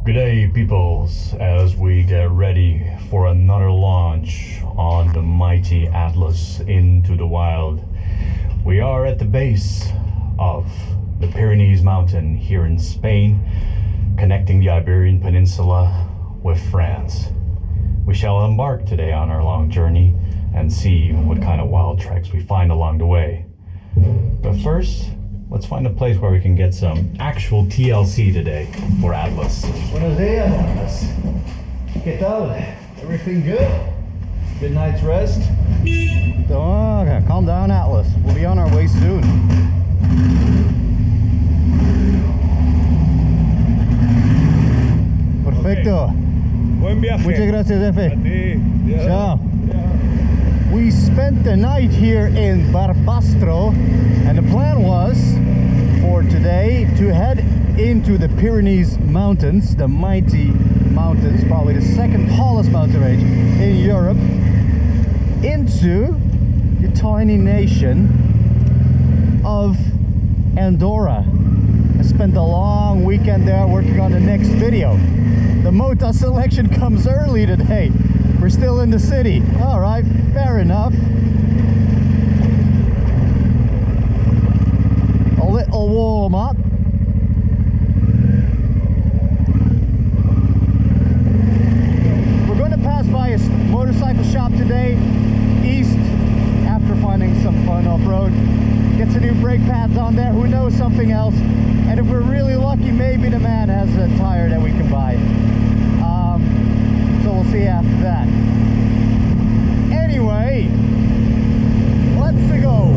Good day, peoples, as we get ready for another launch on the mighty Atlas into the wild. We are at the base of the Pyrenees mountain here in Spain, connecting the Iberian Peninsula with France. We shall embark today on our long journey and see what kind of wild treks we find along the way. But first, let's find a place where we can get some actual TLC today for Atlas. Buenos dias, Atlas. ¿Qué tal? Everything good? Good night's rest? Okay, calm down, Atlas. We'll be on our way soon. Perfecto. Buen viaje. Muchas gracias, Efe. A ti. Yeah. Ciao. We spent the night here in Barbastro, and the plan was for today to head into the Pyrenees mountains, the mighty mountains, probably the second tallest mountain range in Europe, into the tiny nation of Andorra. I spent a long weekend there working on the next video. The Mota selection comes early today. We're still in the city. All right, fair enough. A little warm up. We're going to pass by a motorcycle shop today, east, after finding some fun off-road. Get some new brake pads on there, who knows, something else. And if we're really lucky, maybe the man has a tire that we can buy. So we'll see after that. Anyway, let's go.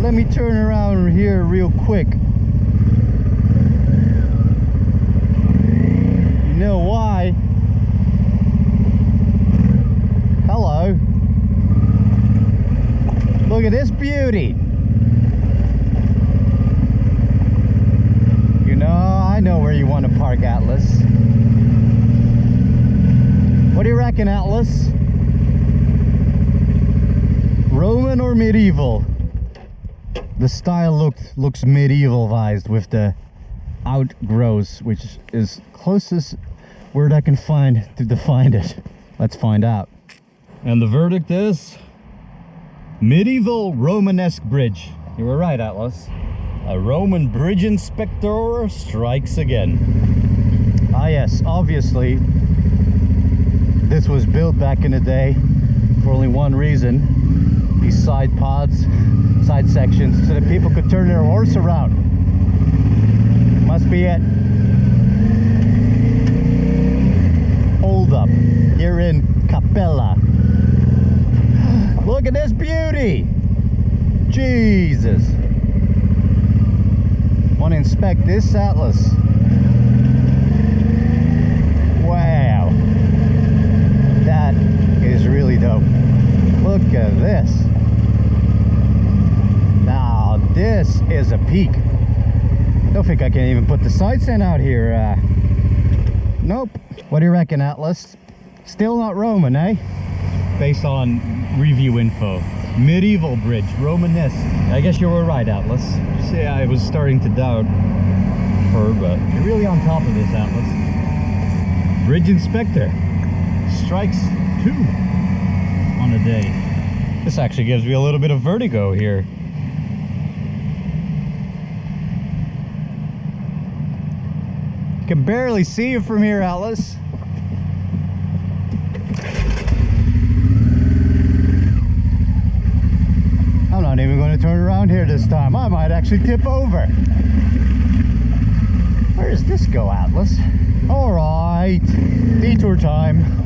Let me turn around here real quick. You know why? Hello. Look at this beauty. You know, I know where you want to park, Atlas. What do you reckon, Atlas? Roman or medieval? The style looks medieval-ized with the outgrowths, which is closest word I can find to define it. Let's find out. And the verdict is medieval Romanesque bridge. You were right, Atlas. A Roman bridge inspector strikes again. Ah yes, obviously this was built back in the day for only one reason. These side pods, side sections, so that people could turn their horse around. Must be it. Hold up, you're in Capella. Look at this beauty. Jesus. Want to inspect this, Atlas? Wow. That is really dope. Look at this. Now this is a peak. Don't think I can even put the side stand out here. Nope. What do you reckon, Atlas? Still not Roman, eh? Based on review info. Medieval bridge, Romanesque. I guess you were right, Atlas. See, I was starting to doubt her, but you're really on top of this, Atlas. Bridge inspector strikes 2 on a day. This actually gives me a little bit of vertigo here. Can barely see you from here, Atlas. I'm not even going to turn around here this time. I might actually tip over. Where does this go, Atlas? All right, detour time.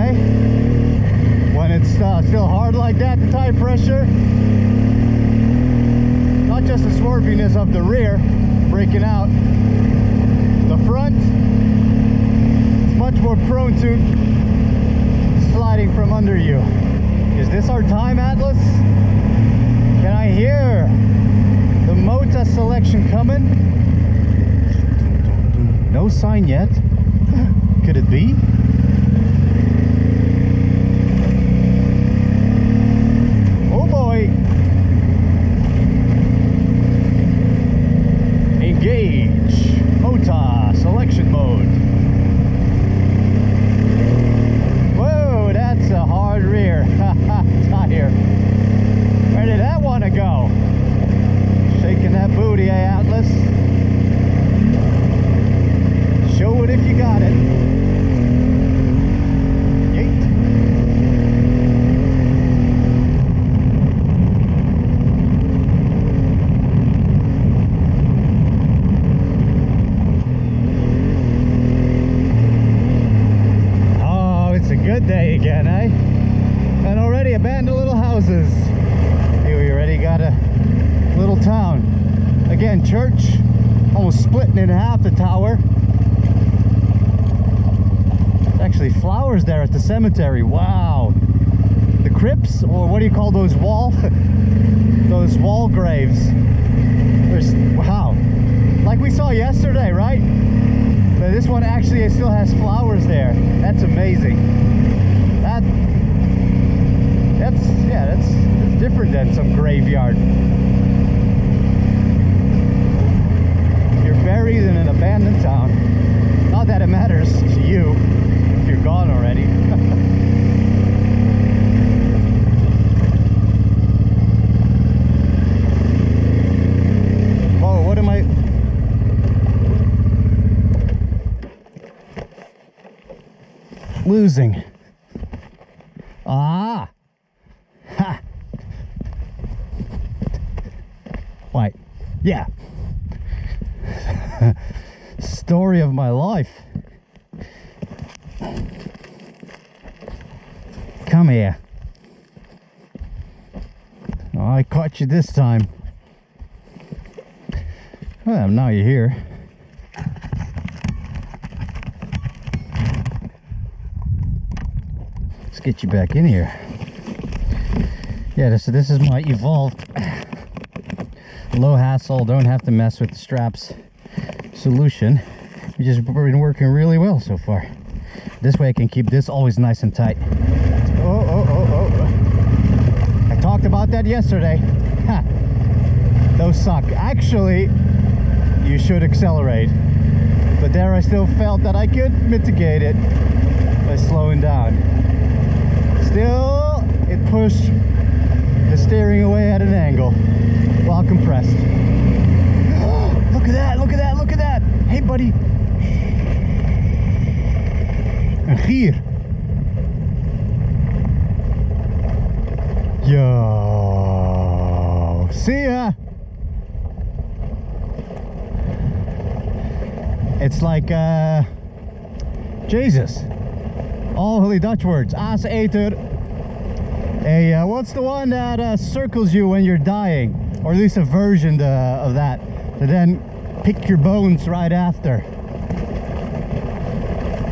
eh? When it's still hard like that, the tire pressure. Not just the swerviness of the rear breaking out. The front is much more prone to sliding from under you. Is this our time, Atlas? Can I hear the Mota selection coming? No sign yet. Could it be? Oh boy! Engage! Mota selection mode. Whoa, that's a hard rear tire. Where did that want to go? Shaking that booty, eh, Atlas? Show it if you got it. Yeet. Oh, it's a good day again, eh? And already abandoned little houses. Here we already got a little town. Again, church almost splitting in half, the tower. Actually flowers there at the cemetery. Wow. The crypts, or what do you call those wall those wall graves? There's, wow, like we saw yesterday, right? But this one actually still has flowers there. That's amazing. That's different than some graveyard. You're buried in an abandoned town. Not that it matters to you. You're gone already. Whoa, what am I? Losing. Ah! Ha! Why? Yeah. Story of my life. Come here. Oh, I caught you this time. Well, now you're here. Let's get you back in here. Yeah, this is my evolved low hassle, don't have to mess with the straps solution, which has been working really well so far. This way I can keep this always nice and tight. Oh. I talked about that yesterday. Ha. Those suck. Actually, you should accelerate. But there I still felt that I could mitigate it by slowing down. Still, it pushed the steering away at an angle while compressed. Look at that, look at that, look at that. Hey buddy. Een gier. Yo. See ya. It's like Jesus. All holy Dutch words. Aaseter. Hey, what's the one that circles you when you're dying? Or at least a version of that. To then pick your bones right after.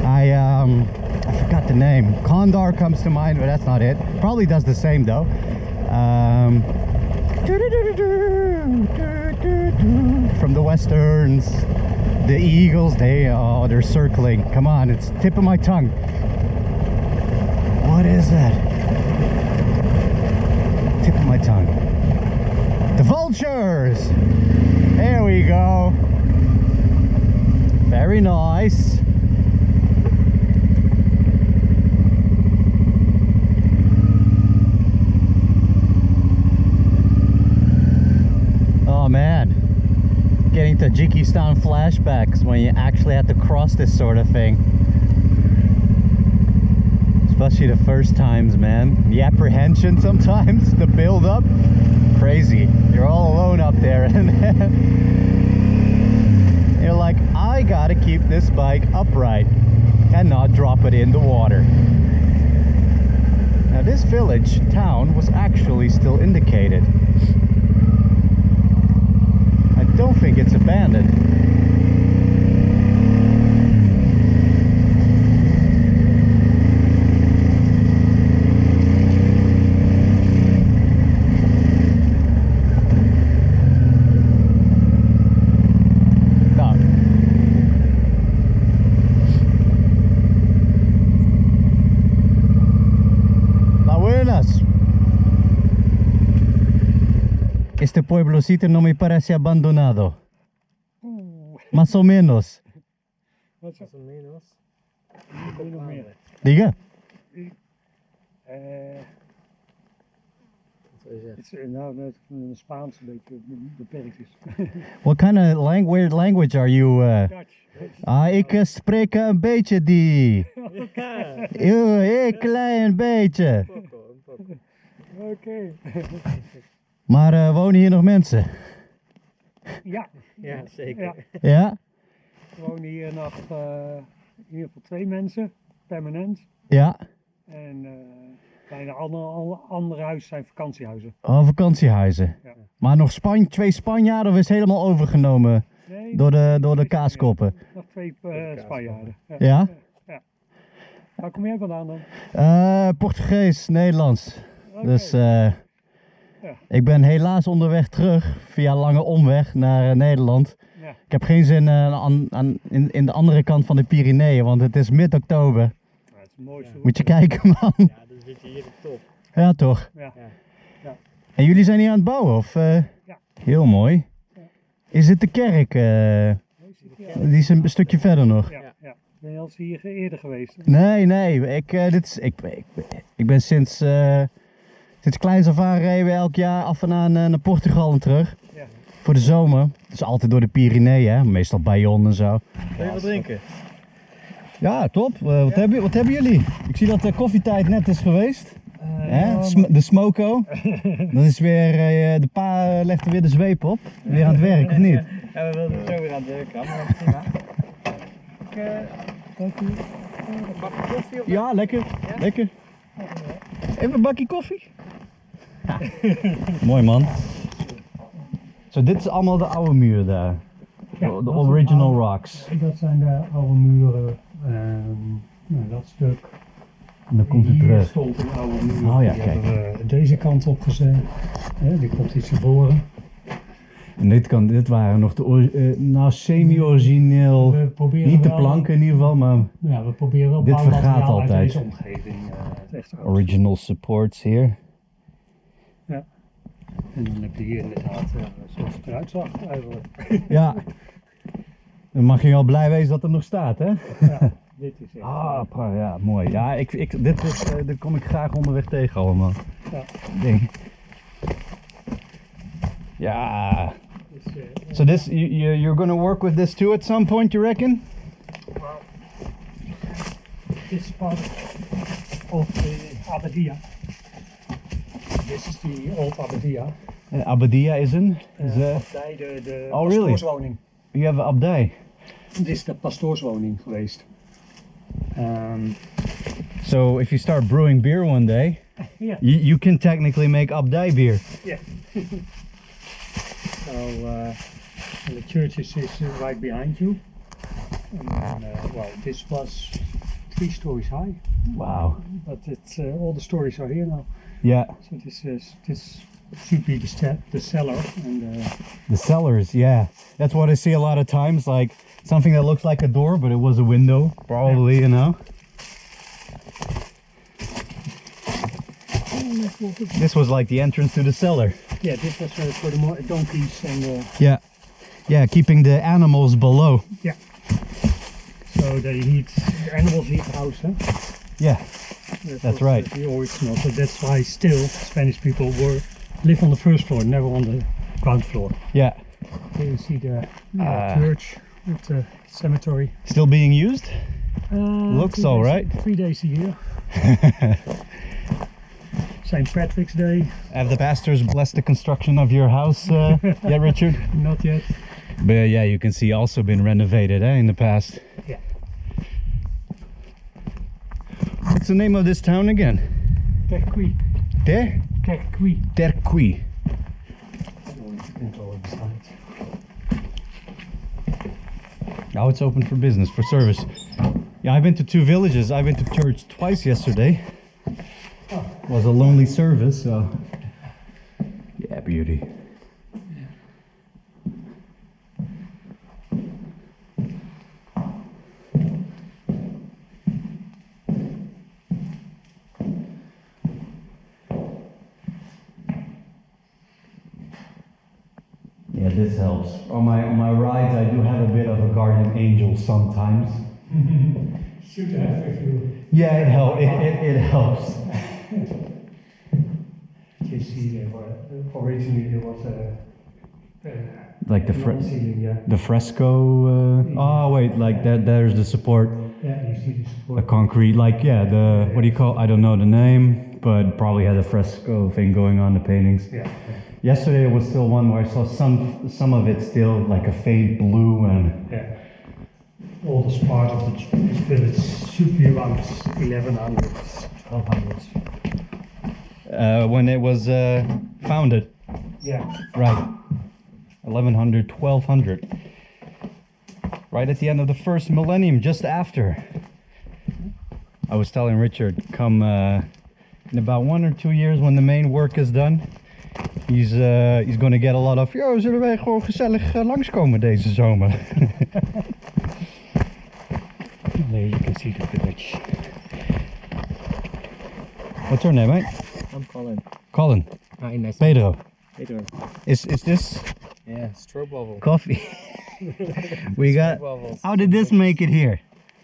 I forgot the name. Condor comes to mind, but that's not it. Probably does the same though. From the westerns, the eagles, they're circling. Come on, it's tip of my tongue. What is that? Tip of my tongue. The vultures. There we go. Very nice. Oh man, getting Tajikistan flashbacks when you actually have to cross this sort of thing. Especially the first times, man. The apprehension sometimes, the build up, crazy. You're all alone up there and then you're like, I gotta keep this bike upright and not drop it in the water. village, town, was actually still indicated. I don't think it's abandoned. Nou. La buenas. Este pueblocito no me parece abandonado. Más o menos. Wat is menos? Nog meer. Diga. Het is nou net een Spaans een beetje beperkt is. What kind of weird language are you? Dutch. Ik spreek een beetje die. Een klein beetje. Oké. Maar wonen hier nog mensen? Ja. Ja, zeker. Ja. Ja? Er wonen hier nog in ieder geval 2 mensen, permanent. Ja. En bijna alle andere huizen zijn vakantiehuizen. Oh, vakantiehuizen. Ja. Maar nog 2 Spanjaarden of is het helemaal overgenomen Nee, door de kaaskoppen? nog 2 Spanjaarden. Ja. Ja? Waar kom jij vandaan dan? Portugees, Nederlands. Oké. Dus ik ben helaas onderweg terug via lange omweg naar Nederland. Ja. Ik heb geen zin in de andere kant van de Pyreneeën, want het is mid-oktober. Nou, het is mooi zo. Moet je kijken, man. Ja, dan zit je hier op top. Ja, toch? Ja. En jullie zijn hier aan het bouwen, of? Ja. Heel mooi. Ja. Is het de kerk? Die is een stukje verder nog. Ja. Ben je al eens hier eerder geweest? Nee. Ik ben sinds kleins af aan rijden we elk jaar af en aan naar Portugal en terug. Ja. Voor de zomer. Dus altijd door de Pyreneeën, hè? Meestal Bayonne en zo. Wil je wat drinken? Ja, top. Wat hebben jullie? Ik zie dat de koffietijd net is geweest. De smoko. Dan is weer, de pa legt er weer de zweep op. Weer aan het werk, of niet? Ja, we wilden zo weer aan de kant, maar prima. Een bakje koffie of Ja, lekker. Lekker. Even een bakje koffie. Mooi, man. Zo, dit is allemaal de oude muur daar. Ja, De dat original is een rocks. Dat zijn de oude muren. Nou, dat stuk. En dan komt het Hier terug. stond een oude muur. Oh ja, Die kijk. hebben we deze kant op gezet. Die komt iets naar voren. En dit waren nog de semi-origineel. We proberen Niet de wel- planken in ieder geval, maar Ja, we proberen wel Dit bouwmateriaal vergaat uit altijd. deze omgeving. Echt uit. original supports hier. En dan heb je hier inderdaad zoals het eruit zag eigenlijk. Ja. Dan mag je wel blij wezen dat het nog staat, hè? Ja, dit is echt. Ja, mooi. Ja, dit kom ik graag onderweg tegen allemaal. Ja. Ding. Ja. Dus, So this, you're gonna work with this too at some point, you reckon? This is part of the Abadia. This is the old Abadia. Abadia is een? Abdij, de Oh, really? pastoorswoning. You have an abdij. Dit is de pastoorswoning geweest. So if you start brewing beer one day, Yeah. you can technically make abdij beer. Yeah. So and the church is right behind you. And well, this was 3 stories high, Wow. but it's all the stories are here now. Yeah. So this should be the cellar and The cellars, yeah. That's what I see a lot of times, like something that looks like a door, but it was a window, probably, you know. This was like the entrance to the cellar. yeah, this was for the donkeys and Yeah, keeping the animals below. so the animals heat the house. Huh? Yeah, That That's was, right. The original. So that's why still Spanish people live on the first floor, never on the ground floor. yeah. Here you see the church with the cemetery. Still being used? Looks 3 all days- right. 3 days a year. St. Patrick's Day, Have the pastors blessed the construction of your house yet, Richard? not yet. But yeah, you can see also been renovated in the past. Yeah. What's the name of this town again? Terqui. Terqui. Terqui. Now it's open for business, for service. Yeah, I've been to 2 villages. I've been to church twice yesterday. It was a lonely service, so yeah, beauty. Yeah, this helps. On my rides, I do have a bit of a guardian angel sometimes. Should have if you Yeah, it helps. you see there were originally there was Like the ceiling, yeah. the fresco. Oh wait, like that. There's the support, Yeah, you see the a support. concrete. Like yeah, the what do you call? I don't know the name, but probably had a fresco thing going on the paintings. Yeah. Yesterday was still one where I saw some of it still like a faint blue and Yeah. Oldest part of the village should be around 1100s, 1200s. when it was founded, Yeah. right? 1100, 1200. Right at the end of the first millennium, just after. I was telling Richard, come in about 1 or 2 years when the main work is done, he's going to get a lot of, yo, zullen wij gewoon gezellig langskomen deze zomer? There you can see the village. What's your name, mate? I'm Colin. Colin. Hi, nice. Pedro. Pedro. Is this Yeah, strobe wobble. coffee? We got. Wobbles. How did this make it here?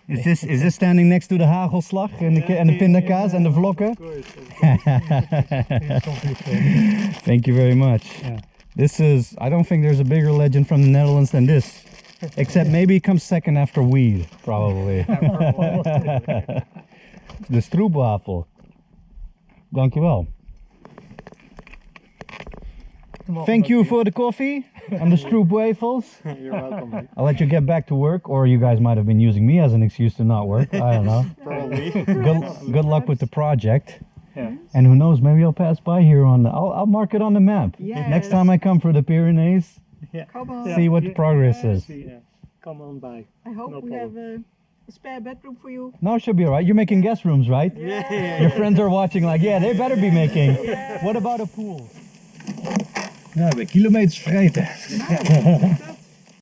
Is this standing next to the hagelslag and the pindakaas and the vlokken? Thank you very much. Yeah. This is. I don't think there's a bigger legend from the Netherlands than this. Except maybe it comes second after weed, probably. De stroopwafel. Dankjewel. Thank you for the coffee and the stroopwafels. You're welcome, man. I'll let you get back to work, or you guys might have been using me as an excuse to not work. I don't know. Probably. Good luck with the project. Yeah. And who knows, maybe I'll pass by here on the, I'll mark it on the map. Yes. Next time I come for the Pyrenees, Come on. see what the progress is. Yeah. Come on by. I hope No we have a spare bedroom for you. No, it should be alright. You're making guest rooms, right? Yeah. Your friends are watching like, yeah, they better be making. What about a pool? Ja, we kilometers vreten. Perfect.